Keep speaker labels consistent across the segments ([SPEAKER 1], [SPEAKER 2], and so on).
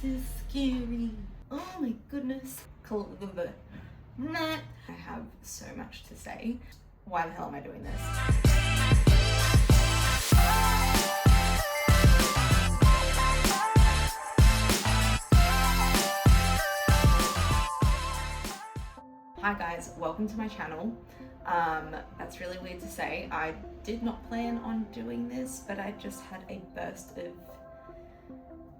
[SPEAKER 1] is scary. Oh my goodness. I have so much to say. Why the hell am I doing this? Hi guys, welcome to my channel. That's really weird to say. I did not plan on doing this, but I just had a burst of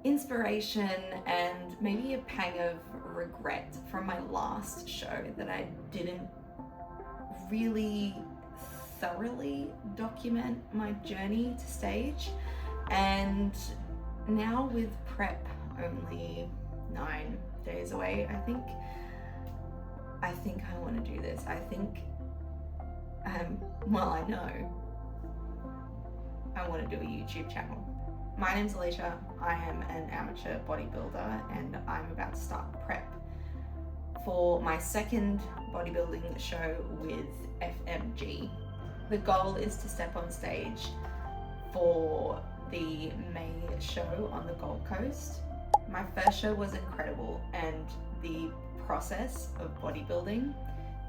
[SPEAKER 1] inspiration and maybe a pang of regret from my last show that I didn't really thoroughly document my journey to stage. And now with prep only 9 days away, I think I want to do this. I think, well, I know I want to do a YouTube channel. My name's Alicia. I am an amateur bodybuilder and I'm about to start prep for my second bodybuilding show with FMG. The goal is to step on stage for the May show on the Gold Coast. My first show was incredible and the process of bodybuilding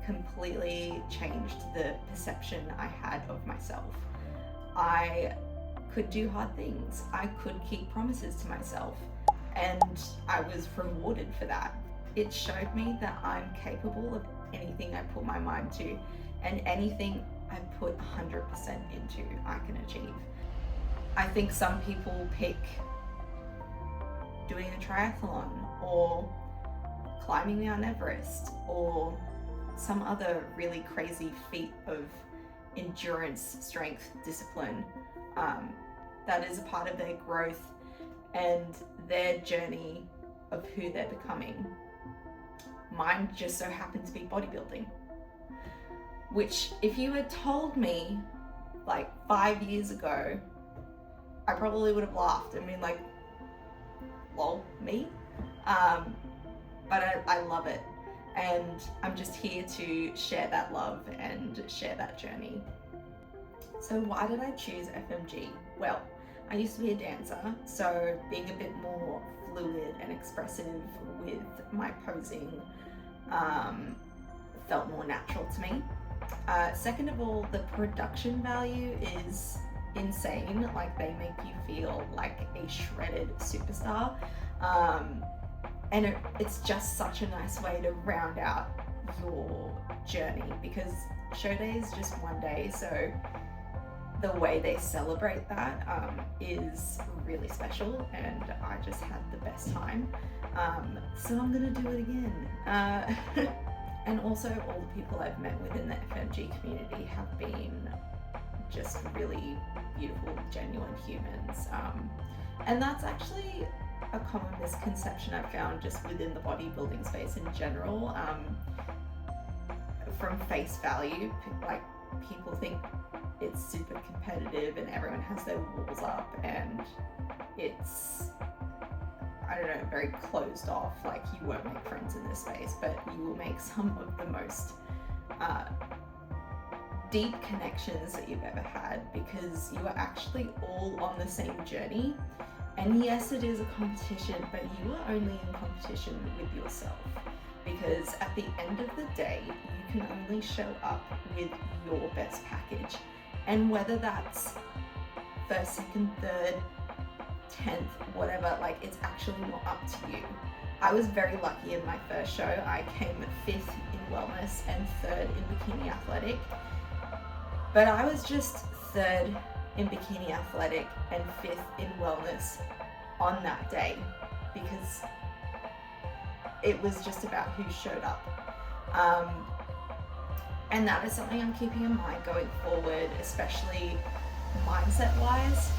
[SPEAKER 1] completely changed the perception I had of myself. I could do hard things. I could keep promises to myself, and I was rewarded for that. It showed me that I'm capable of anything I put my mind to, and anything I put 100% into, I can achieve. I think some people pick doing a triathlon or climbing Mount Everest or some other really crazy feat of endurance, strength, discipline. That is a part of their growth and their journey of who they're becoming. Mine just so happened to be bodybuilding, which if you had told me like 5 years ago, I probably would have laughed and been like, lol, me? But I love it, and I'm just here to share that love and share that journey. So why did I choose FMG? Well, I used to be a dancer, so being a bit more fluid and expressive with my posing felt more natural to me. Second of all, the production value is insane. Like, they make you feel like a shredded superstar. And it's just such a nice way to round out your journey, because show day is just one day, so the way they celebrate that is really special, and I just had the best time. So I'm gonna do it again. And also, all the people I've met within the FMG community have been just really beautiful, genuine humans. And that's actually a common misconception I've found just within the bodybuilding space in general. From face value, like, people think it's super competitive and everyone has their walls up and it's, I don't know, very closed off. Like, you won't make friends in this space, but you will make some of the most deep connections that you've ever had, because you are actually all on the same journey. And yes, it is a competition, but you are only in competition with yourself, because at the end of the day, you can only show up with your best package. And whether that's first, second, third, 10th, whatever, like, it's actually not up to you. I was very lucky in my first show. I came 5th in wellness and 3rd in bikini athletic, but I was just 3rd in bikini athletic and 5th in wellness on that day, because it was just about who showed up. And that is something I'm keeping in mind going forward, especially mindset wise.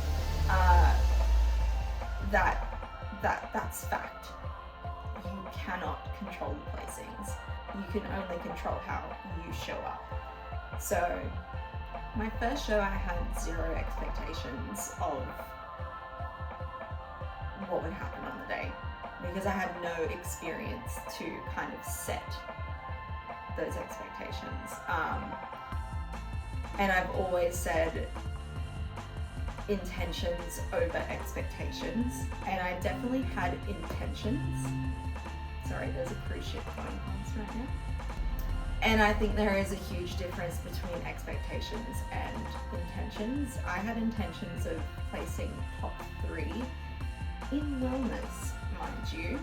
[SPEAKER 1] That's fact. You cannot control the placings. You can only control how you show up. So my first show, I had 0 expectations of what would happen on the day, because I had no experience to kind of set those expectations. And I've always said intentions over expectations, and I definitely had intentions. Sorry, there's a cruise ship going past right now. And I think there is a huge difference between expectations and intentions. I had intentions of placing top 3 in wellness, mind you.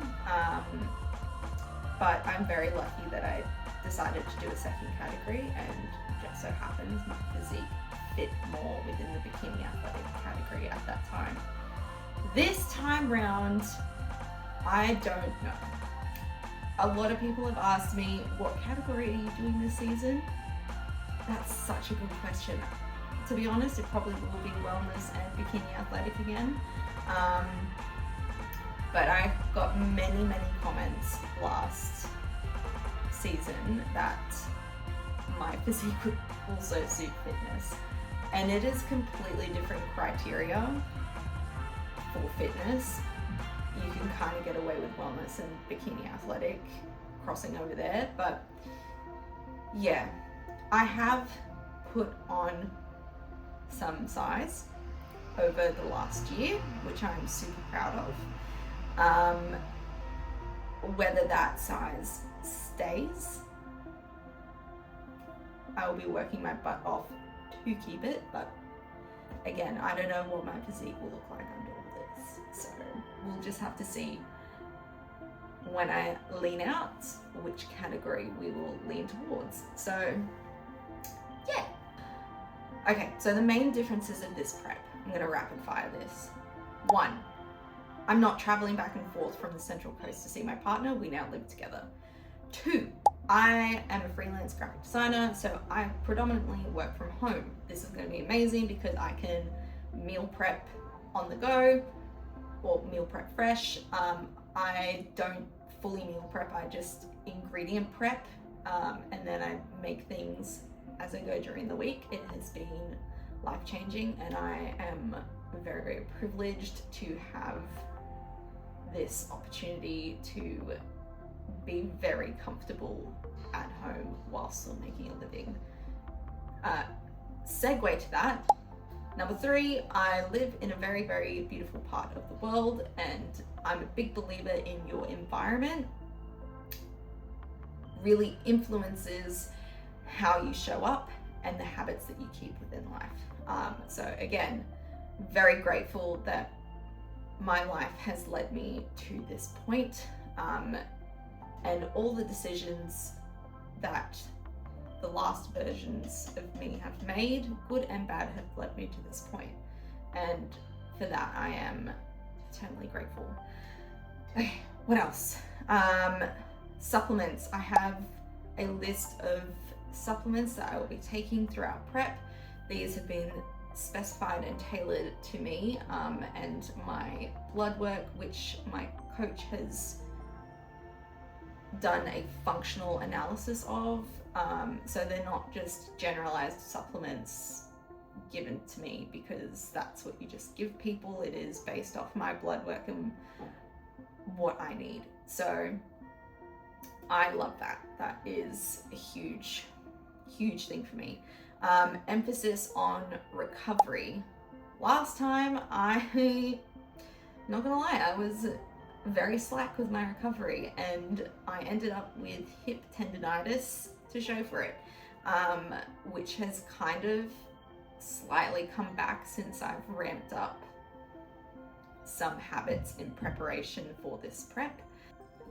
[SPEAKER 1] But I'm very lucky that I decided to do a second category, and just so happens my physique fit more within the bikini athletic category at that time. This time round, I don't know. A lot of people have asked me, what category are you doing this season? That's such a good question. To be honest, it probably will be wellness and bikini athletic again. But I got many comments last season that my physique would also suit fitness. And it is completely different criteria for fitness. You can kind of get away with wellness and bikini athletic crossing over there, but yeah, I have put on some size over the last year, which I'm super proud of. Whether that size stays, I will be working my butt off to keep it, but again, I don't know what my physique will look like under all this, so we'll just have to see when I lean out which category we will lean towards. So yeah. Okay, so the main differences of this prep, I'm gonna rapid fire this. 1, I'm not traveling back and forth from the Central Coast to see my partner, we now live together. 2, I am a freelance graphic designer, so I predominantly work from home. This is going to be amazing because I can meal prep on the go or meal prep fresh. I don't fully meal prep, I just ingredient prep, and then I make things as I go during the week. It has been life-changing, and I am very privileged to have this opportunity to be very comfortable at home while still making a living. Segue to that. Number 3, I live in a very beautiful part of the world, and I'm a big believer in your environment really influences how you show up and the habits that you keep within life. So again, very grateful that my life has led me to this point. And all the decisions that the last versions of me have made, good and bad, have led me to this point. And for that, I am eternally grateful. Okay, what else? Supplements. I have a list of supplements that I will be taking throughout prep. These have been specified and tailored to me and my blood work, which my coach has done a functional analysis of, so they're not just generalized supplements given to me because that's what you just give people. It is based off my blood work and what I need. So I love that. That is a huge thing for me. Emphasis on recovery. Last time, not gonna lie, I was very slack with my recovery, and I ended up with hip tendonitis to show for it, which has kind of slightly come back since I've ramped up some habits in preparation for this prep.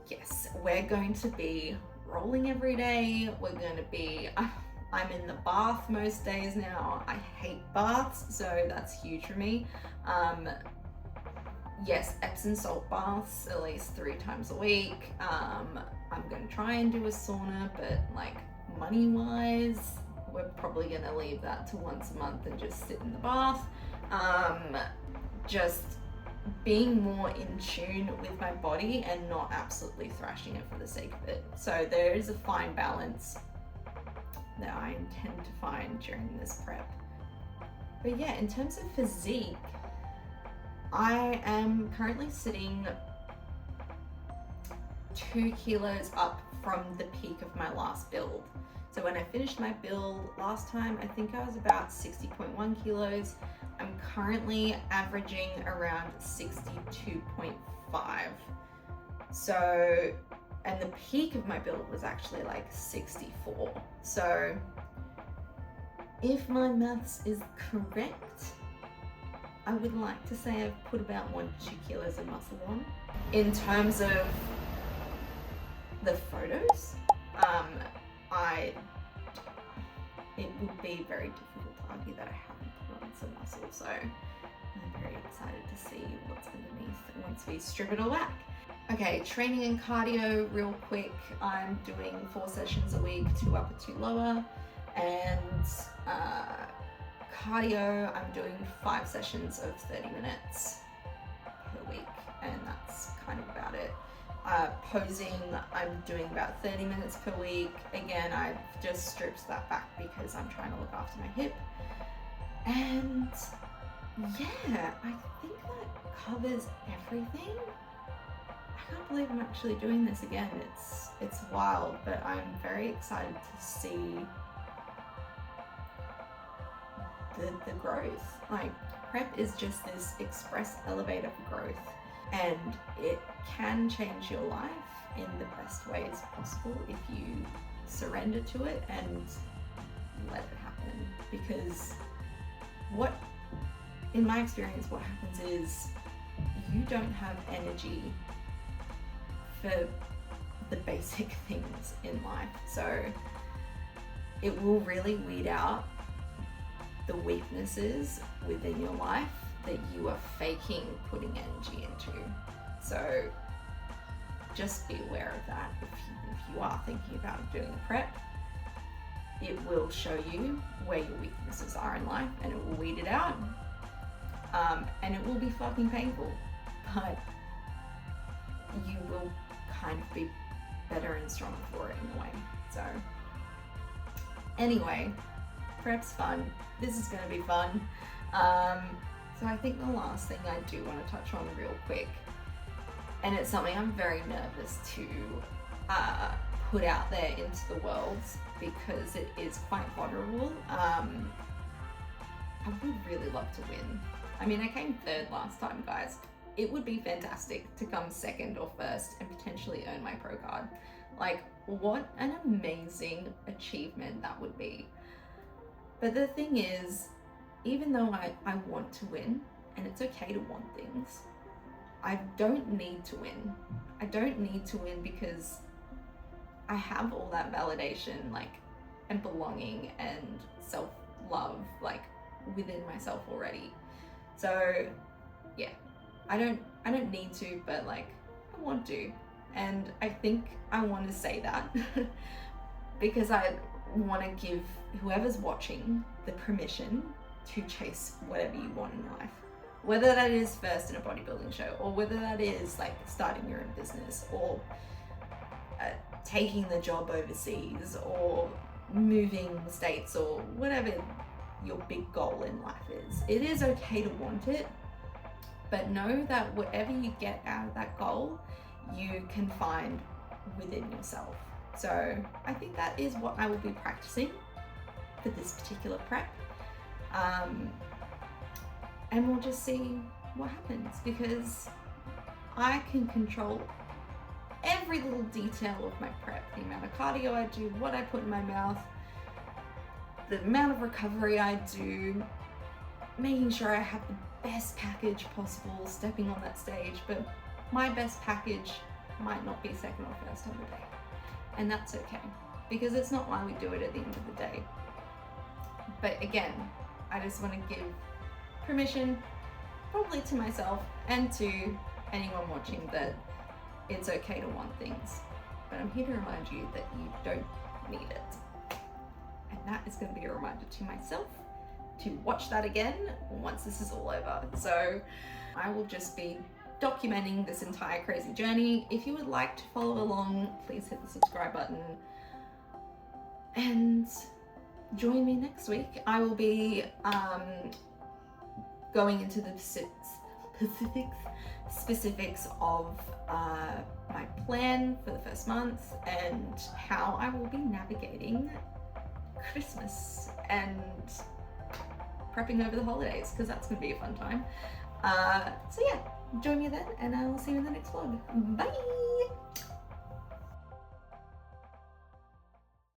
[SPEAKER 1] Yes, we're going to be rolling every day. We're going to be, I'm in the bath most days now. I hate baths, so that's huge for me. Yes, Epsom salt baths at least 3 times a week. I'm going to try and do a sauna, but like money wise, we're probably going to leave that to once a month and just sit in the bath. Just being more in tune with my body and not absolutely thrashing it for the sake of it. So there is a fine balance that I intend to find during this prep. But yeah, in terms of physique, I am currently sitting 2 kilos up from the peak of my last build. So when I finished my build last time, I think I was about 60.1 kilos. I'm currently averaging around 62.5. So, and the peak of my build was actually like 64. So if my maths is correct, I would like to say I've put about 1 to 2 kilos of muscle on. In terms of the photos, it would be very difficult to argue that I haven't put on some muscle, so I'm very excited to see what's underneath once we strip it all back. Okay, training and cardio real quick. I'm doing 4 sessions a week, 2 upper, 2 lower, and cardio, I'm doing 5 sessions of 30 minutes per week, and that's kind of about it. Posing, I'm doing about 30 minutes per week. Again, I've just stripped that back because I'm trying to look after my hip. And yeah, I think that covers everything. I can't believe I'm actually doing this again. It's wild, but I'm very excited to see the growth. Like, prep is just this express elevator for growth, and it can change your life in the best ways possible if you surrender to it and let it happen. Because in my experience, what happens is you don't have energy for the basic things in life. So it will really weed out the weaknesses within your life that you are faking putting energy into. So just be aware of that. If you are thinking about doing a prep, it will show you where your weaknesses are in life, and it will weed it out. And it will be fucking painful, but you will kind of be better and stronger for it in a way. So anyway, prep's fun. This is going to be fun. So I think the last thing I do want to touch on real quick, and it's something I'm very nervous to put out there into the world because it is quite vulnerable. I would really love to win. I mean, I came 3rd last time, guys. It would be fantastic to come 2nd or 1st and potentially earn my pro card. Like, what an amazing achievement that would be. But the thing is, even though I want to win, and it's okay to want things, I don't need to win. I don't need to win because I have all that validation, like, and belonging and self-love, like, within myself already. So yeah, I don't need to, but like, I want to. And I think I want to say that because I want to give whoever's watching the permission to chase whatever you want in life. Whether that is first in a bodybuilding show, or whether that is like starting your own business, or taking the job overseas, or moving states, or whatever your big goal in life is. It is okay to want it, but know that whatever you get out of that goal, you can find within yourself. So I think that is what I will be practicing for this particular prep. And we'll just see what happens, because I can control every little detail of my prep. The amount of cardio I do, what I put in my mouth, the amount of recovery I do, making sure I have the best package possible stepping on that stage. But my best package might not be 2nd or 1st on the day. And that's okay, because it's not why we do it at the end of the day. But again, I just want to give permission, probably to myself and to anyone watching, that it's okay to want things. But I'm here to remind you that you don't need it. And that is going to be a reminder to myself to watch that again once this is all over. So I will just be documenting this entire crazy journey. If you would like to follow along, please hit the subscribe button and join me next week. I will be going into the specifics of my plan for the first month and how I will be navigating Christmas and prepping over the holidays, because that's going to be a fun time. So yeah, join me then, and I'll see you in the next vlog. Bye!